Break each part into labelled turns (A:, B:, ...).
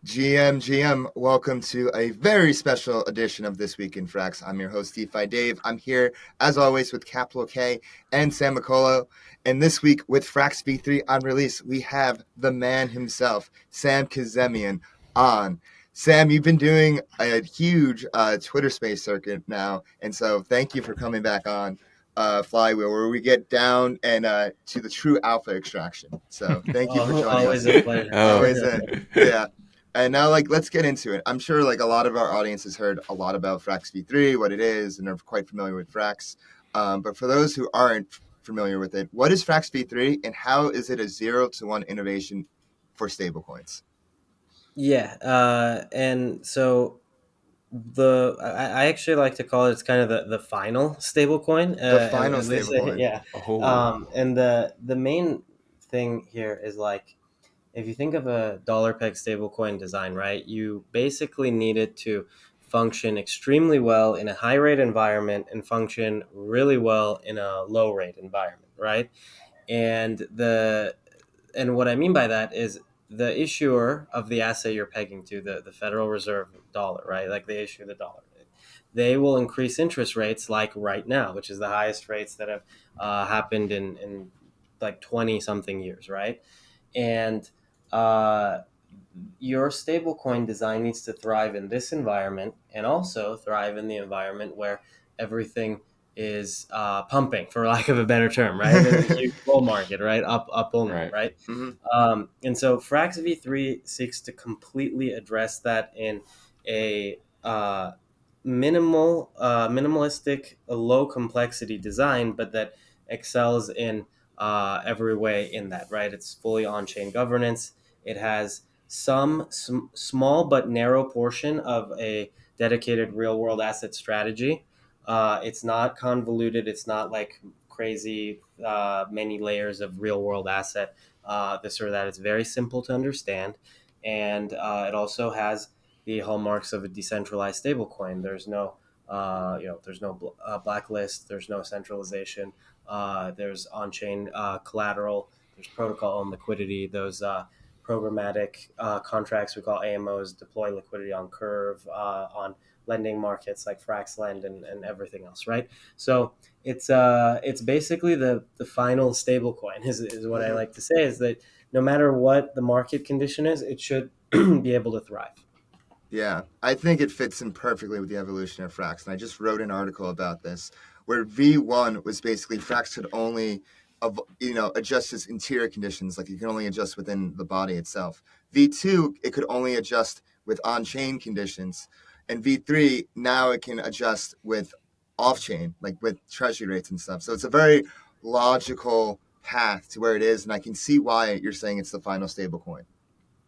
A: GM, welcome to a very special edition of This Week in Frax. I'm your host, DeFi Dave. I'm here, as always, with Capital K and Sam McCullough. And this week, with Frax V3 on release, we have the man himself, Sam Kazemian, on. Sam, you've been doing a huge Twitter space circuit now, and so thank you for coming back on Flywheel, where we get down and to the true alpha extraction. So thank you for joining us.
B: Always a pleasure.
A: Always in. Yeah. And now, let's get into it. I'm sure, a lot of our audience has heard a lot about Frax V3, what it is, and are quite familiar with Frax. But for those who aren't familiar with it, what is Frax V3, and how is it a 0-to-1 innovation for stablecoins?
B: Yeah, and so I actually like to call it, it's kind of the final stablecoin.
A: The final
B: At least,
A: stablecoin.
B: yeah.
C: Oh,
B: And the main thing here is, like, if you think of a dollar peg stablecoin design, right? You basically need it to function extremely well in a high rate environment and function really well in a low rate environment, right? And what I mean by that is the issuer of the asset you're pegging to, the Federal Reserve dollar, right? Like, they issue the dollar. They will increase interest rates, like right now, which is the highest rates that have happened in like 20 something years, right? And uh, your stablecoin design needs to thrive in this environment and also thrive in the environment where everything is pumping, for lack of a better term, right? There's a huge bull market, right? Up only,
C: right.
B: right?
A: Mm-hmm.
B: And so Frax V3 seeks to completely address that in a minimalistic, low complexity design, but that excels in every way in that, right? It's fully on-chain governance. It has some small but narrow portion of a dedicated real-world asset strategy. It's not convoluted. It's not like crazy many layers of real-world asset, this or that. It's very simple to understand, and it also has the hallmarks of a decentralized stablecoin. There's no there's no blacklist. There's no centralization. There's on-chain collateral. There's protocol-owned liquidity. Those programmatic contracts we call AMOs deploy liquidity on Curve, on lending markets like Frax Lend, and everything else, right? So it's basically the final stablecoin is what I
A: Mm-hmm.
B: like to say, is that no matter what the market condition is, it should be able to thrive.
A: Yeah, I think it fits in perfectly with the evolution of Frax. And I just wrote an article about this where V1 was basically Frax could only adjust its interior conditions, like you can only adjust within the body itself. V2, it could only adjust with on-chain conditions. And V3, now it can adjust with off-chain, like with treasury rates and stuff. So it's a very logical path to where it is, and I can see why you're saying it's the final stablecoin.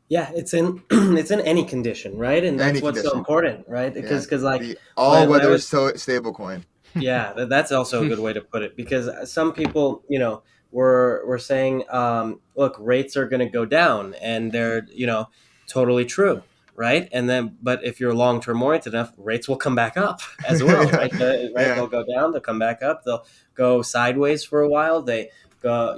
B: Yeah, it's in it's in any condition, right? And
A: Any
B: that's what's so
A: condition.
B: important, right?
A: Yeah,
B: Because like,
A: the
B: when I
A: all-weather
B: was
A: stablecoin.
B: yeah, that's also a good way to put it, because some people, were saying, look, rates are going to go down, and they're, totally true, right? And then, but if you're long term oriented enough, rates will come back up as well, right? Right,
A: Yeah,
B: they'll go down, they'll come back up, they'll go sideways for a while, they go,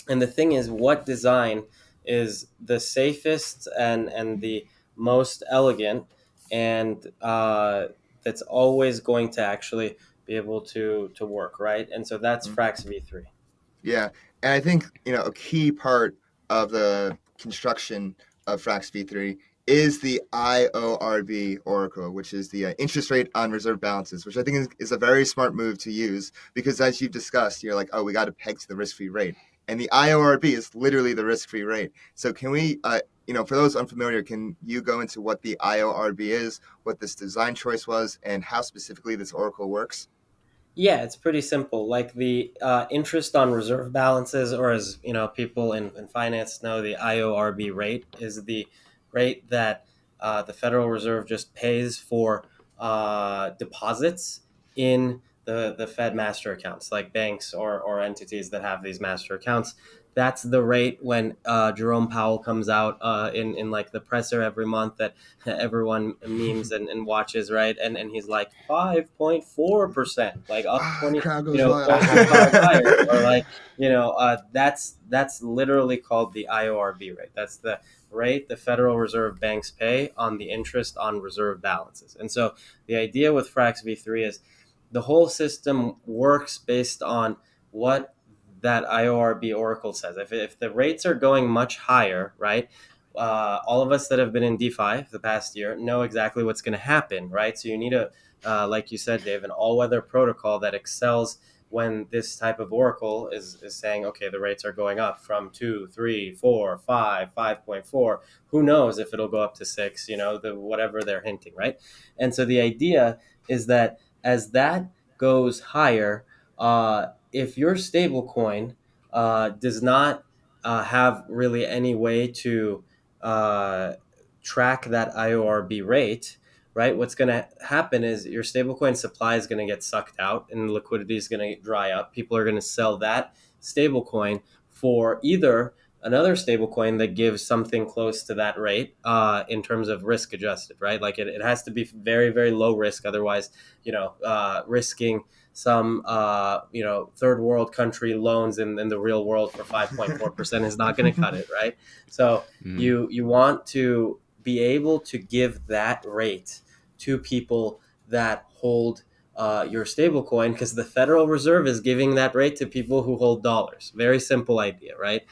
B: and the thing is, what design is the safest and the most elegant, and that's always going to actually be able to work, right? And so that's Frax V3.
A: yeah, and I think a key part of the construction of Frax V3 is the IORB Oracle, which is the interest rate on reserve balances, which I think is a very smart move to use because, as you've discussed, you're like, oh, we got to peg to the risk-free rate, and the IORB is literally the risk-free rate. So can we, for those unfamiliar, can you go into what the IORB is, what this design choice was, and how specifically this Oracle works?
B: Yeah, it's pretty simple. Like, the interest on reserve balances, or, as people in finance know, the IORB rate is the rate that the Federal Reserve just pays for deposits in the Fed master accounts, like banks or entities that have these master accounts. that's the rate when Jerome Powell comes out in like the presser every month that everyone memes and watches, right? And he's like 5.4%, like up
A: Ah,
B: 20,
A: crowd goes
B: point
A: wild.
B: five higher, or like that's literally called the IORB rate. That's the rate the Federal Reserve banks pay on the interest on reserve balances. And so the idea with Frax V3 is the whole system works based on what that IORB Oracle says. If the rates are going much higher, right? All of us that have been in DeFi the past year know exactly what's going to happen, right? So you need like you said, Dave, an all-weather protocol that excels when this type of oracle is saying, okay, the rates are going up from 2, 3, 4, 5, 5.4. Who knows if it'll go up to 6, whatever they're hinting, right? And so the idea is that as that goes higher, if your stablecoin does not have really any way to uh, track that IORB rate, right? What's going to happen is your stablecoin supply is going to get sucked out and liquidity is going to dry up. People are going to sell that stablecoin for either another stablecoin that gives something close to that rate in terms of risk adjusted, right? Like it has to be very, very low risk. Otherwise, risking some, third world country loans in the real world for 5.4% is not going to cut it, right? So
C: Mm.
B: you want to be able to give that rate to people that hold your stable coin, because the Federal Reserve is giving that rate to people who hold dollars. Very simple idea, right?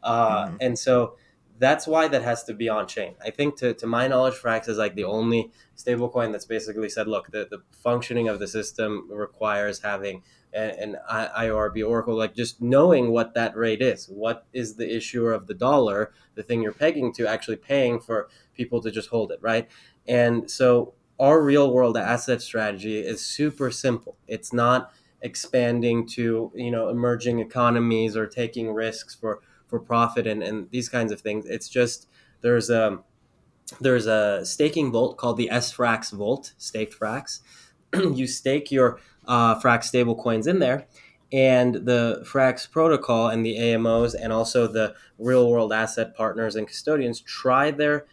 A: Mhm.
B: And so that's why that has to be on chain. I think to my knowledge, Frax is like the only stablecoin that's basically said, look, the functioning of the system requires having an IORB Oracle, like just knowing what that rate is. What is the issuer of the dollar, the thing you're pegging to, actually paying for people to just hold it, right? And so our real world asset strategy is super simple. It's not expanding to emerging economies or taking risks for profit and these kinds of things. It's just there's a there's a staking vault called the sFRAX vault, staked Frax. You stake your Frax stable coins in there, and the Frax protocol and the AMOs and also the real world asset partners and custodians try their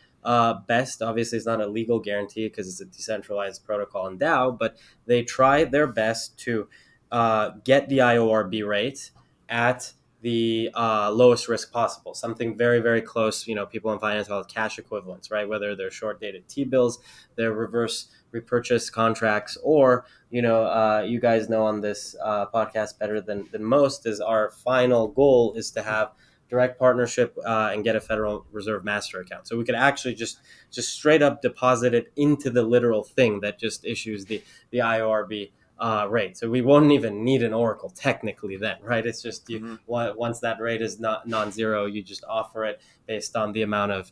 B: best. Obviously, it's not a legal guarantee because it's a decentralized protocol and DAO, but they try their best to get the IORB rate at the lowest risk possible, something very, very close. People in finance call it cash equivalents, right? Whether they're short dated T bills, they're reverse repurchase contracts, or you guys know on this podcast better than most is our final goal is to have direct partnership and get a Federal Reserve master account, so we could actually just straight up deposit it into the literal thing that just issues the IORB rate. So we won't even need an oracle technically then, right? It's just you
A: Mhm.
B: once that rate is not non-zero, you just offer it based on the amount of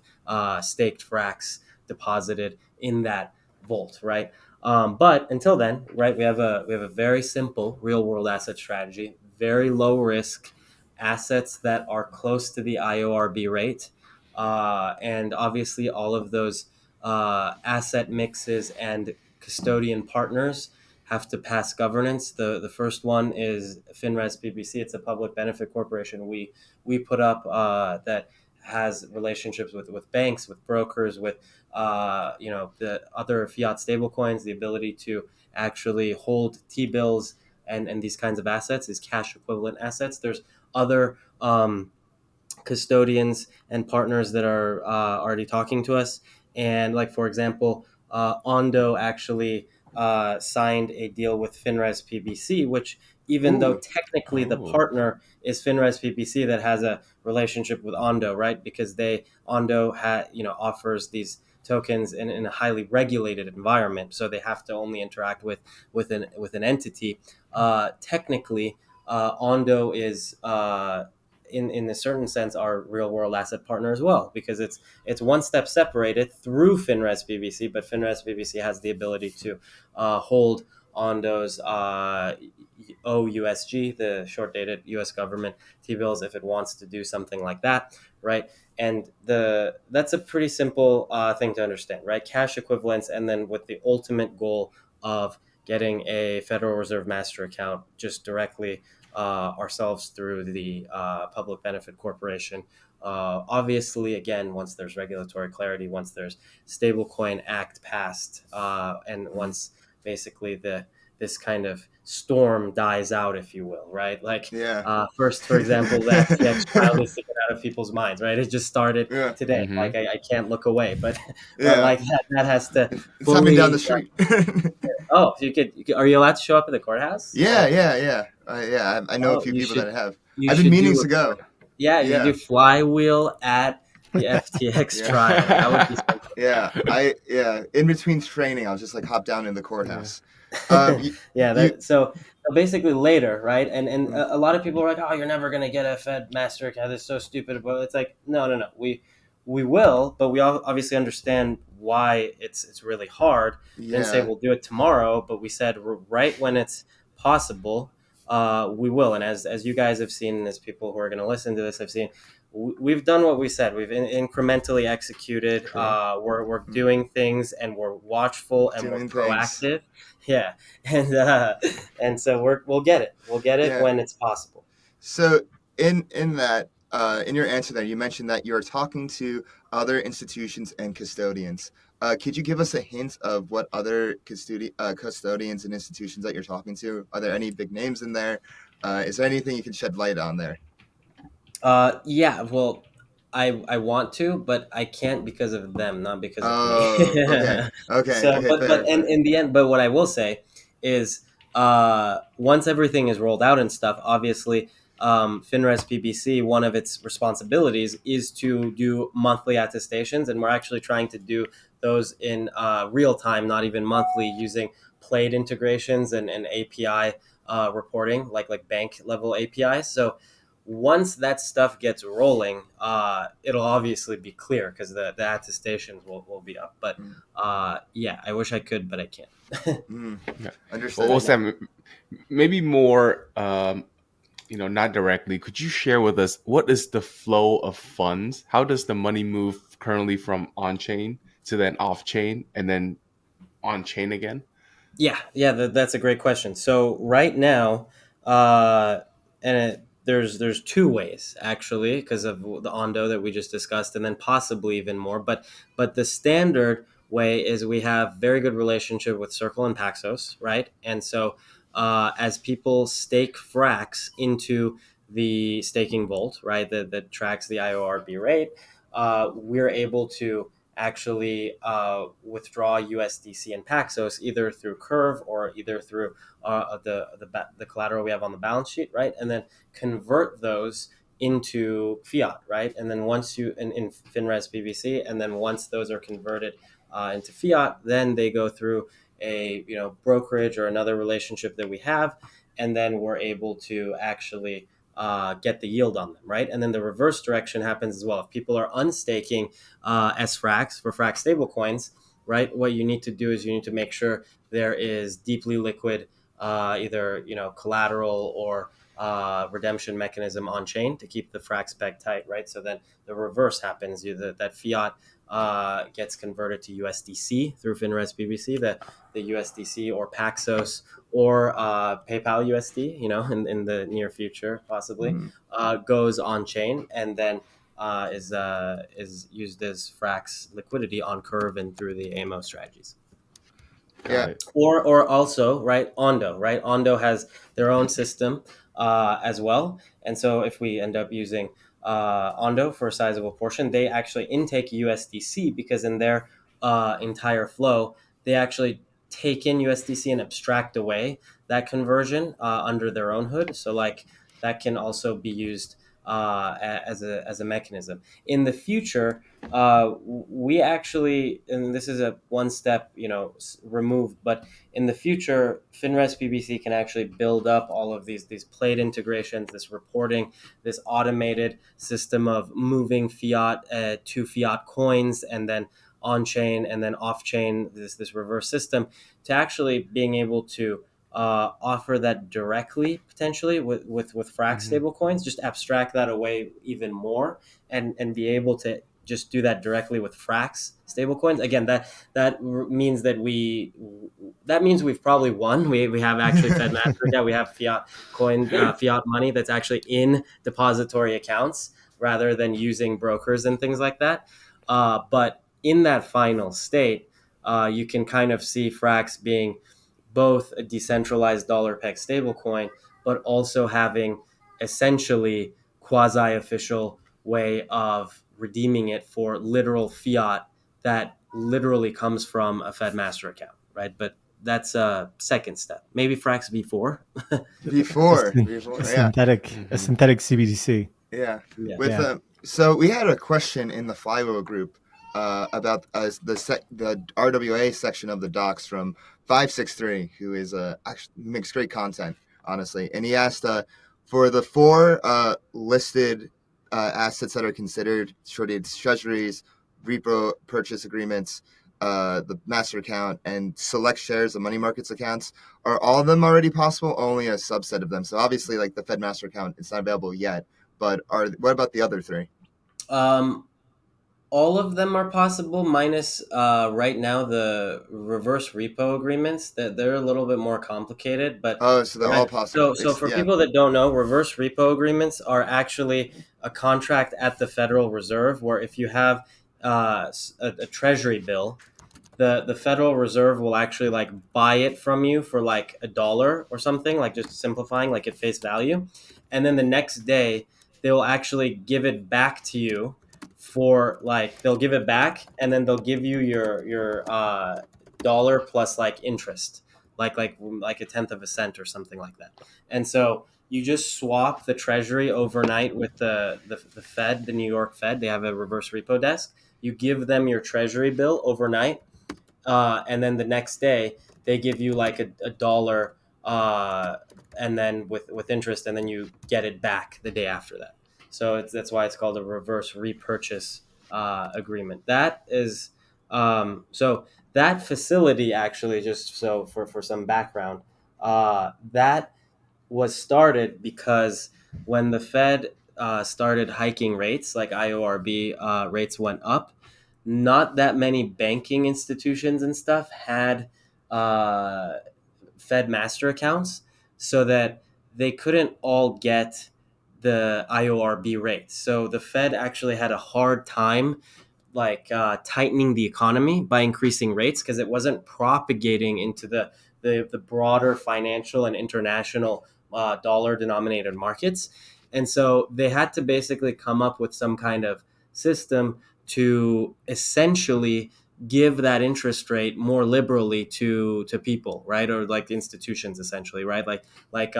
B: staked Frax deposited in that vault, right? But until then, right, we have a very simple real world asset strategy, very low risk assets that are close to the IORB rate, and obviously all of those asset mixes and custodian partners have to pass governance. The first one is FinresPBC. It's a public benefit corporation we put up that has relationships with banks, with brokers, with the other fiat stablecoins. The ability to actually hold T bills and these kinds of assets is cash equivalent assets. There's other custodians and partners that are already talking to us. And like, for example, Ondo actually signed a deal with FinresPBC, which even though
A: Ooh.
B: technically the
C: Oh.
B: partner is FinresPBC that has a relationship with Ondo, right? Because Ondo offers these tokens in a highly regulated environment, so they have to only interact with an entity. Technically, Ondo is in a certain sense our real world asset partner as well, because it's one step separated through FinresPBC, but FinresPBC has the ability to hold Ondo's OUSG, the short dated US government T bills, if it wants to do something like that, right? And that's a pretty simple thing to understand, right? Cash equivalents, and then with the ultimate goal of getting a Federal Reserve master account just directly ourselves through the public benefit corporation. Obviously, again, once there's regulatory clarity, once there's Stablecoin Act passed, and once basically this kind of storm dies out, if you will, right? Like
A: Yeah.
B: first, for example, the FTX trial needs to get out of people's minds, right? It just started
A: Yeah.
B: today.
C: Mm-hmm.
B: Like I can't look away, but
A: Yeah.
B: like that has to
A: It's happening down the
B: fully.
A: street.
B: Oh, are you allowed to show up at the courthouse?
A: Yeah, yeah, yeah. Yeah, I know a
B: Oh,
A: few people that have.
B: you
A: I've been
B: should
A: meaning
B: do
A: to go.
B: you
A: Yeah.
B: do Flywheel at the FTX
A: Yeah.
B: trial. That would be something.
A: Yeah. In between training, I'll just like hop down in the courthouse.
B: Yeah,
A: You,
B: so basically later, right? And
A: mm,
B: a lot of people are like, "Oh, you're never gonna get a Fed master account. It's so stupid." But it's like, no. We will, but we all obviously understand why it's really hard. We didn't say
A: yeah,
B: we'll do it tomorrow, but we said right when it's possible, we will. And as you guys have seen, as people who are going to listen to this have seen, we've done what we said. We've incrementally executed.
C: Cool.
B: We're doing things, and we're watchful, and we're
A: doing things.
B: proactive. Yeah, and so we'll get it. We'll get it
A: Yeah.
B: when it's possible.
A: So in that in your answer there, you mentioned that you're talking to other institutions and custodians. Could you give us a hint of what other custodians and institutions that you're talking to? Are there any big names in there? Is there anything you can shed light on there?
B: Yeah, well, I want to, but I can't because of them, not because of
A: Oh, okay,
B: me.
A: okay,
B: So,
A: okay,
B: but
A: fair, fair.
B: in the end, but what I will say is, once everything is rolled out and stuff, obviously, FinresPBC, one of its responsibilities is to do monthly attestations, and we're actually trying to do those in real time, not even monthly, using Plaid integrations and API reporting, like bank level APIs. So once that stuff gets rolling, it'll obviously be clear because the attestations will be up. But
A: Mm,
B: yeah, I wish I could, but I can't.
A: mm,
C: Yeah.
A: understood.
C: Well, Sam, maybe more, not directly. Could you share with us what is the flow of funds? How does the money move currently from on chain to then off chain and then on chain again?
B: Yeah, that's a great question. So right now, and there's two ways actually because of the Ondo that we just discussed, and then possibly even more. But the standard way is we have very good relationship with Circle and Paxos, right? And so as people stake Frax into the staking vault, right, that tracks the IORB rate, we're able to actually withdraw USDC and Paxos either through Curve or either through the collateral we have on the balance sheet, right? And then convert those into fiat, right? And then once you in FinresPBC, and then once those are converted into fiat, then they go through a brokerage or another relationship that we have, and then we're able to actually get the yield on them, right? And then the reverse direction happens as well. If people are unstaking sFRAX for Frax stablecoins, right? What you need to do is you need to make sure there is deeply liquid, either collateral or redemption mechanism on chain to keep the Frax peg tight, right? So then the reverse happens. That fiat gets converted to USDC through FinresPBC, the USDC or Paxos or PayPal USD, in the near future, possibly,
A: Mm,
B: goes on chain and then is used as Frax liquidity on Curve and through the AMO strategies.
C: Got
A: yeah.
C: it.
B: Or also, right, Ondo, right? Ondo has their own system as well. And so if we end up using Ondo for a sizable portion, they actually intake USDC because in their entire flow, they actually take in USDC and abstract away that conversion under their own hood. So like that can also be used as a mechanism. In the future, we actually, and this is a one step, removed, but in the future, FinresPBC can actually build up all of these plate integrations, this reporting, this automated system of moving fiat to fiat coins, and then on chain and then off chain, this reverse system, to actually being able to offer that directly potentially with Frax
C: Hmm.
B: stablecoins, just abstract that away even more and be able to just do that directly with Frax stablecoins. Again, means that we've probably won. We have actually Fed Master account. We have fiat money that's actually in depository accounts rather than using brokers and things like that. But in that final state, you can kind of see Frax being both a decentralized dollar peg stablecoin, but also having essentially quasi-official way of redeeming it for literal fiat that literally comes from a Fed master account, right? But that's a second step. Maybe Frax V4.
A: V4, yeah.
D: A synthetic CBDC.
A: Yeah.
B: Yeah.
A: So we had a question in the Flywheel group about the RWA section of the docs from 563, who is actually makes great content, honestly. And he asked for the 4 listed assets that are considered shorted treasuries, repo purchase agreements, the master account, and select shares of money markets accounts. Are all of them already possible? Only a subset of them. So obviously, like the Fed master account, it's not available yet. But what about the other 3?
B: All of them are possible, minus right now the reverse repo agreements. That they're a little bit more complicated, but
A: So they're all possible.
B: So for people that don't know, reverse repo agreements are actually a contract at the Federal Reserve where if you have a treasury bill, the Federal Reserve will actually like buy it from you for like $1 or something, like just simplifying, like at face value, and then the next day they will actually give it back to you for like they'll give it back and then they'll give you your dollar plus like interest, like a tenth of a cent or something like that. And so you just swap the treasury overnight with the Fed, the New York Fed. They have a reverse repo desk. You give them your treasury bill overnight, and then the next day they give you like a dollar, and then with interest, and then you get it back the day after that. So that's why it's called a reverse repurchase agreement. That is so that facility actually, just so for some background, that was started because when the Fed started hiking rates, like IORB rates went up, not that many banking institutions and stuff had Fed master accounts, so that they couldn't all get the IORB rates. So the Fed actually had a hard time like tightening the economy by increasing rates because it wasn't propagating into the broader financial and international dollar denominated markets. And so they had to basically come up with some kind of system to essentially give that interest rate more liberally to people, right? Or like the institutions essentially, right? Like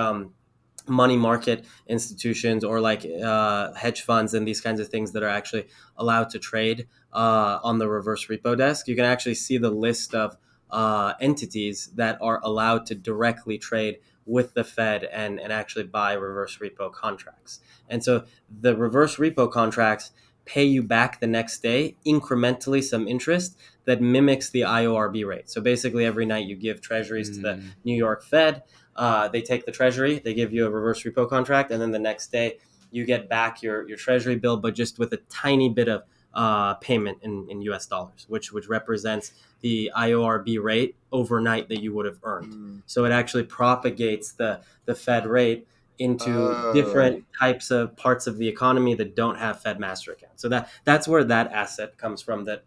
B: money market institutions or like hedge funds and these kinds of things that are actually allowed to trade on the reverse repo desk. You can actually see the list of entities that are allowed to directly trade with the Fed and actually buy reverse repo contracts. And so the reverse repo contracts pay you back the next day incrementally some interest that mimics the IORB rate. So basically every night you give treasuries to the New York Fed, they take the treasury, they give you a reverse repo contract, and then the next day you get back your treasury bill, but just with a tiny bit of payment in US dollars, which represents the IORB rate overnight that you would have earned. So it actually propagates the Fed rate into different types of parts of the economy that don't have Fed master accounts. So that's where that asset comes from that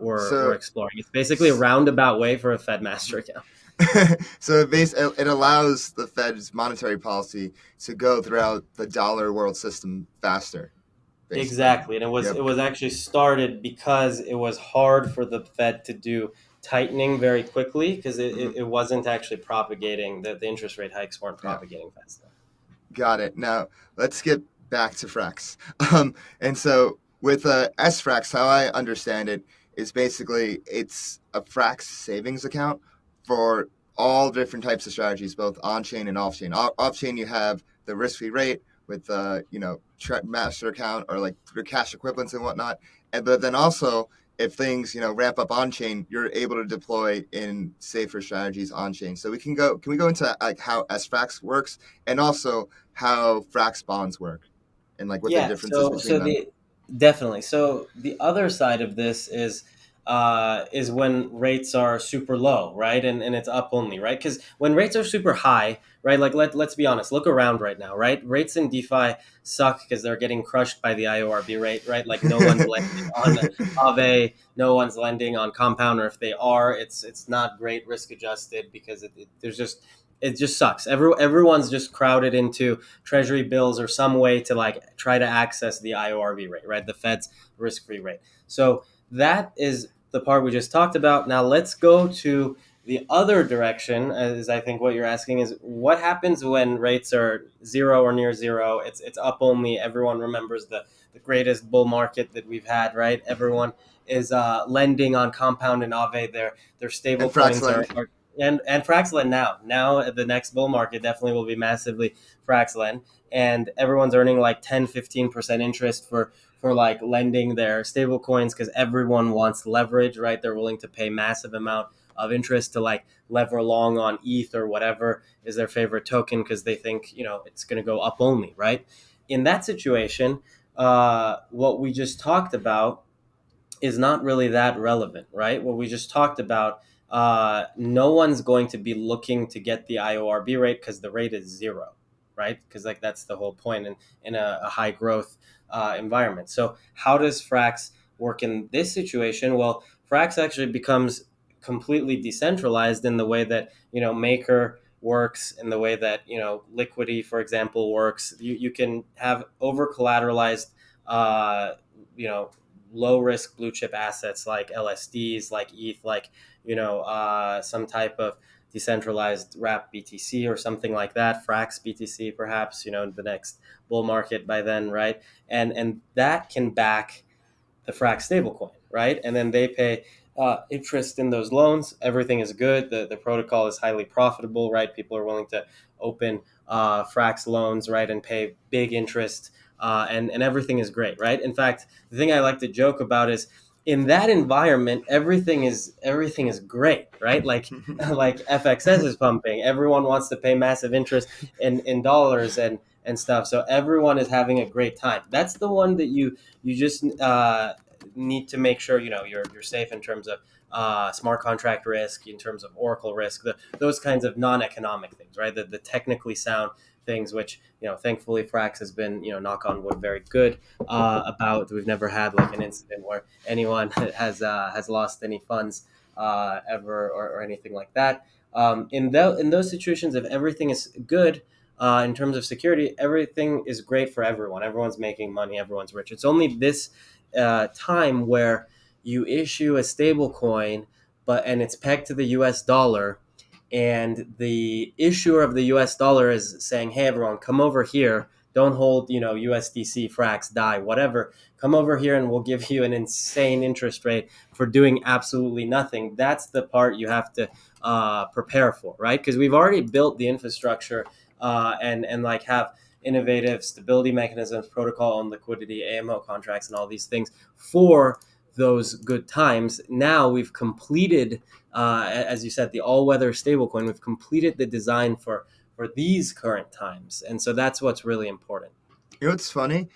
B: we're exploring. It's basically a roundabout way for a Fed master account.
A: So it allows the Fed's monetary policy to go throughout the dollar world system faster.
B: Basically. Exactly, and it was actually started because it was hard for the Fed to do tightening very quickly because it wasn't actually propagating, the interest rate hikes weren't propagating fast enough.
A: Got it. Now let's get back to Frax. And so with sFRAX, how I understand it is basically it's a Frax savings account for all different types of strategies, both on-chain and off-chain. Off-chain, you have the risk-free rate with master account or like your cash equivalents and whatnot. But then also, if things ramp up on-chain, you're able to deploy in safer strategies on-chain. So can we go into like how sFRAX works and also how Frax bonds work and like what the differences between them?
B: Definitely. So the other side of this is when rates are super low, right? And it's up only, right? Because when rates are super high, right? Like let's be honest, look around right now, right? Rates in DeFi suck because they're getting crushed by the IORB rate, right? Like no one's lending on Aave, no one's lending on Compound, or if they are, it's not great risk adjusted because it just sucks. Everyone's just crowded into treasury bills or some way to like try to access the IORB rate, right? The Fed's risk-free rate. So that is the part we just talked about. Now let's go to the other direction, as I think what you're asking is what happens when rates are zero or near zero. It's up only. Everyone remembers the greatest bull market that we've had, right? Everyone is lending on Compound and Aave. Their stable
A: And Frax
B: coins
A: lend.
B: are and Fraxland now the next bull market definitely will be massively Fraxland, and everyone's earning like 10-15% interest for like lending their stable coins because everyone wants leverage, right? They're willing to pay massive amount of interest to like lever long on ETH or whatever is their favorite token because they think it's going to go up only, right? In that situation, what we just talked about is not really that relevant, right? What we just talked about, no one's going to be looking to get the IORB rate because the rate is zero, right? Because like that's the whole point in a high growth environment. So how does Frax work in this situation? Well, Frax actually becomes completely decentralized in the way that Maker works, in the way that Liquidity, for example, works. You can have over collateralized you know low risk blue chip assets like LSDs, like ETH, like some type of decentralized wrap BTC or something like that, Frax BTC perhaps, the next bull market by then, right? And that can back the Frax stablecoin, right? And then they pay interest in those loans. Everything is good. The protocol is highly profitable, right? People are willing to open Frax loans, right, and pay big interest, and everything is great, right? In fact, the thing I like to joke about is in that environment, everything is great, right? Like like FXS is pumping. Everyone wants to pay massive interest in dollars and stuff. So everyone is having a great time. That's the one that you just need to make sure you're safe in terms of smart contract risk, in terms of Oracle risk, those kinds of non-economic things, right? The technically sound things, which thankfully Frax has been knock on wood very good about. We've never had like an incident where anyone has lost any funds ever or anything like that. In those situations, if everything is good, in terms of security, everything is great for everyone. Everyone's making money. Everyone's rich. It's only this time where you issue a stable coin, and it's pegged to the U.S. dollar, and the issuer of the U.S. dollar is saying, "Hey, everyone, come over here. Don't hold, USDC, Frax, DAI, whatever. Come over here, and we'll give you an insane interest rate for doing absolutely nothing." That's the part you have to prepare for, right? Because we've already built the infrastructure and like have innovative stability mechanisms, protocol on liquidity, AMO contracts, and all these things for those good times. Now we've completed, as you said, the all-weather stablecoin. We've completed the design for these current times, and so that's what's really important.
A: You know what's funny?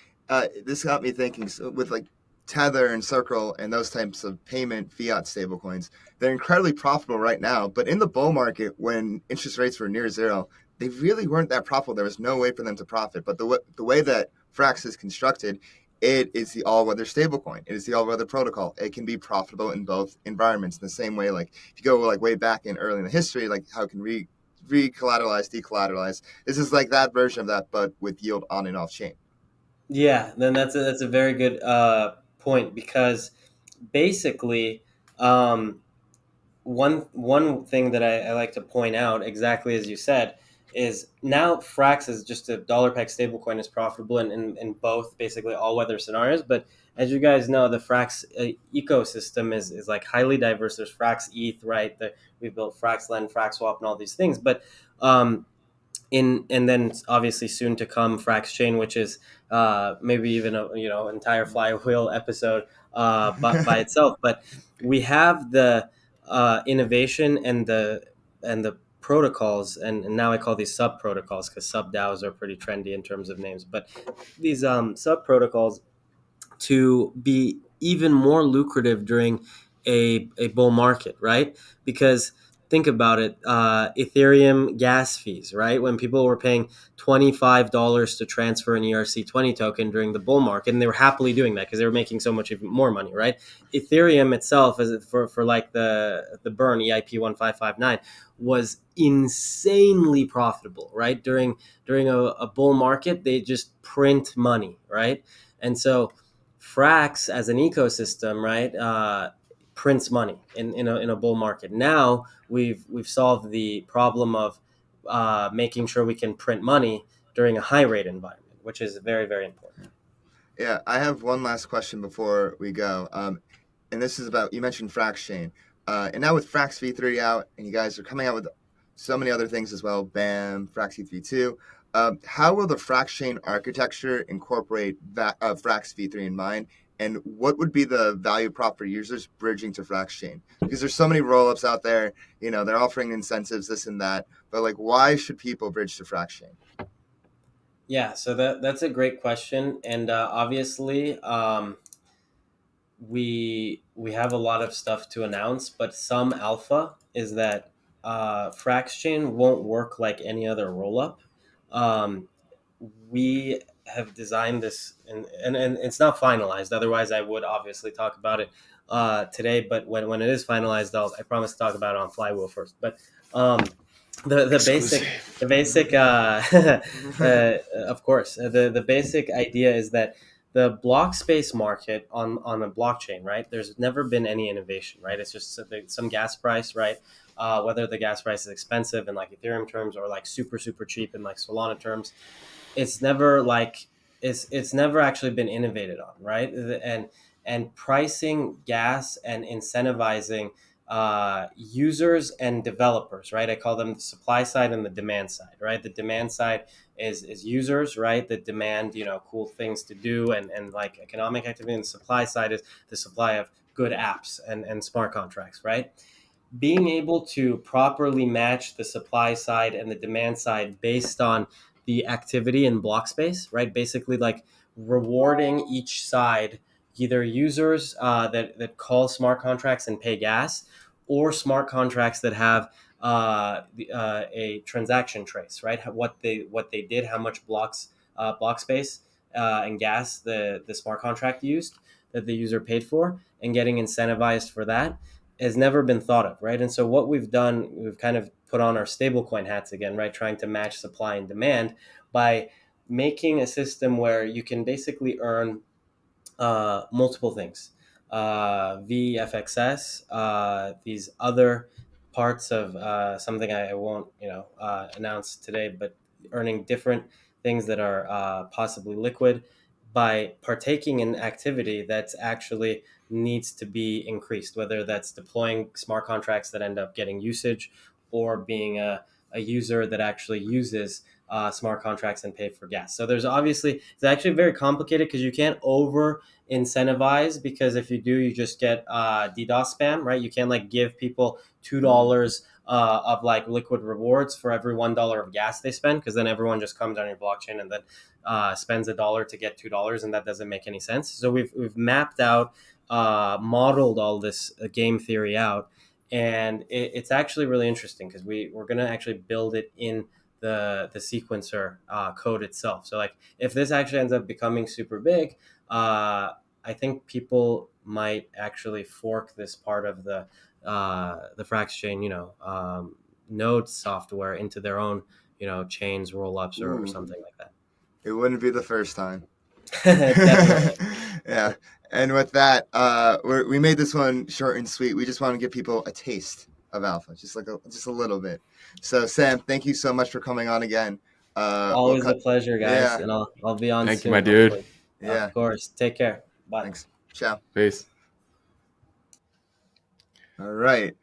A: This got me thinking. So with like Tether and Circle and those types of payment fiat stablecoins, they're incredibly profitable right now. But in the bull market, when interest rates were near zero, they really weren't that profitable. There was no way for them to profit. But the way that Frax is constructed, it is the all-weather stablecoin. It is the all-weather protocol. It can be profitable in both environments. In the same way, like if you go like way back in early in the history, like how it can re-collateralize, decollateralize. This is like that version of that, but with yield on and off chain.
B: Yeah, then that's a very good point because basically, um, one thing that I like to point out, exactly as you said, is now Frax is just a dollar peg stablecoin is profitable in both basically all weather scenarios. But as you guys know, the Frax ecosystem is like highly diverse. There's FrxETH, right? We've built Fraxlend, FraxSwap, and all these things. But and then obviously soon to come Fraxchain, which is maybe even a entire Flywheel episode by itself. But we have the innovation and the protocols, and now I call these sub protocols because sub DAOs are pretty trendy in terms of names. But these sub protocols to be even more lucrative during a bull market, right? Because think about it, Ethereum gas fees, right? When people were paying $25 to transfer an ERC20 token during the bull market, and they were happily doing that because they were making so much even more money, right? Ethereum itself, as for like the burn EIP 1559, was insanely profitable, right? During a bull market, they just print money, right? And so Frax as an ecosystem, right, prints money in a bull market. Now we've solved the problem of making sure we can print money during a high rate environment, which is very, very important.
A: Yeah, I have one last question before we go. And this is about, you mentioned Fraxchain. And now with Frax V3 out, and you guys are coming out with so many other things as well, BAM, Frax V3 how will the Fraxchain architecture incorporate Frax V3 in mind? And what would be the value prop for users bridging to Fraxchain? Because there's so many rollups out there, they're offering incentives, this and that. But like, why should people bridge to Fraxchain?
B: Yeah, so that's a great question, and obviously, we have a lot of stuff to announce, but some alpha is that Fraxchain won't work like any other rollup. Um, we have designed this, and it's not finalized. Otherwise, I would obviously talk about it today. But when it is finalized, I promise to talk about it on Flywheel first. But the basic of course the basic idea is that the block space market on a blockchain, right? There's never been any innovation, right? It's just some gas price, right? Whether the gas price is expensive in like Ethereum terms or like super super cheap in like Solana terms, it's never like it's never actually been innovated on, right? And pricing gas and incentivizing users and developers, right? I call them the supply side and the demand side, right? The demand side is users, right? That demand, cool things to do and like economic activity. And the supply side is the supply of good apps and smart contracts, right? Being able to properly match the supply side and the demand side based on the activity in block space, right? Basically, like rewarding each side, either users that call smart contracts and pay gas, or smart contracts that have a transaction trace, right? What they did, how much block space and gas the smart contract used that the user paid for, and getting incentivized for that has never been thought of, right? And so what we've done, we've kind of put on our stablecoin hats again, right? Trying to match supply and demand by making a system where you can basically earn multiple things. VFXS, these other parts of something I won't, announce today, but earning different things that are possibly liquid by partaking in activity that's actually needs to be increased, whether that's deploying smart contracts that end up getting usage or being a user that actually uses smart contracts and pay for gas. So it's actually very complicated because you can't over incentivize, because if you do, you just get DDoS spam, right? You can't like give people $2 of like liquid rewards for every $1 of gas they spend, because then everyone just comes on your blockchain and then spends $1 to get $2, and that doesn't make any sense. So we've mapped out, modeled all this game theory out, and it's actually really interesting because we're going to actually build it in the sequencer code itself. So like if this actually ends up becoming super big, I think people might actually fork this part of the Fraxchain, node software into their own, chains, rollups, or something like that.
A: It wouldn't be the first time.
B: Definitely.
A: Yeah. And with that, we made this one short and sweet. We just want to give people a taste of alpha, just a little bit. So Sam, thank you so much for coming on again.
B: Always a pleasure, guys,
A: yeah.
B: and I'll be on
C: Thank
B: soon.
C: you, my dude.
B: Hopefully.
A: Yeah.
B: Of course. Take care. Bye.
A: Thanks. Ciao.
C: Peace.
A: All right.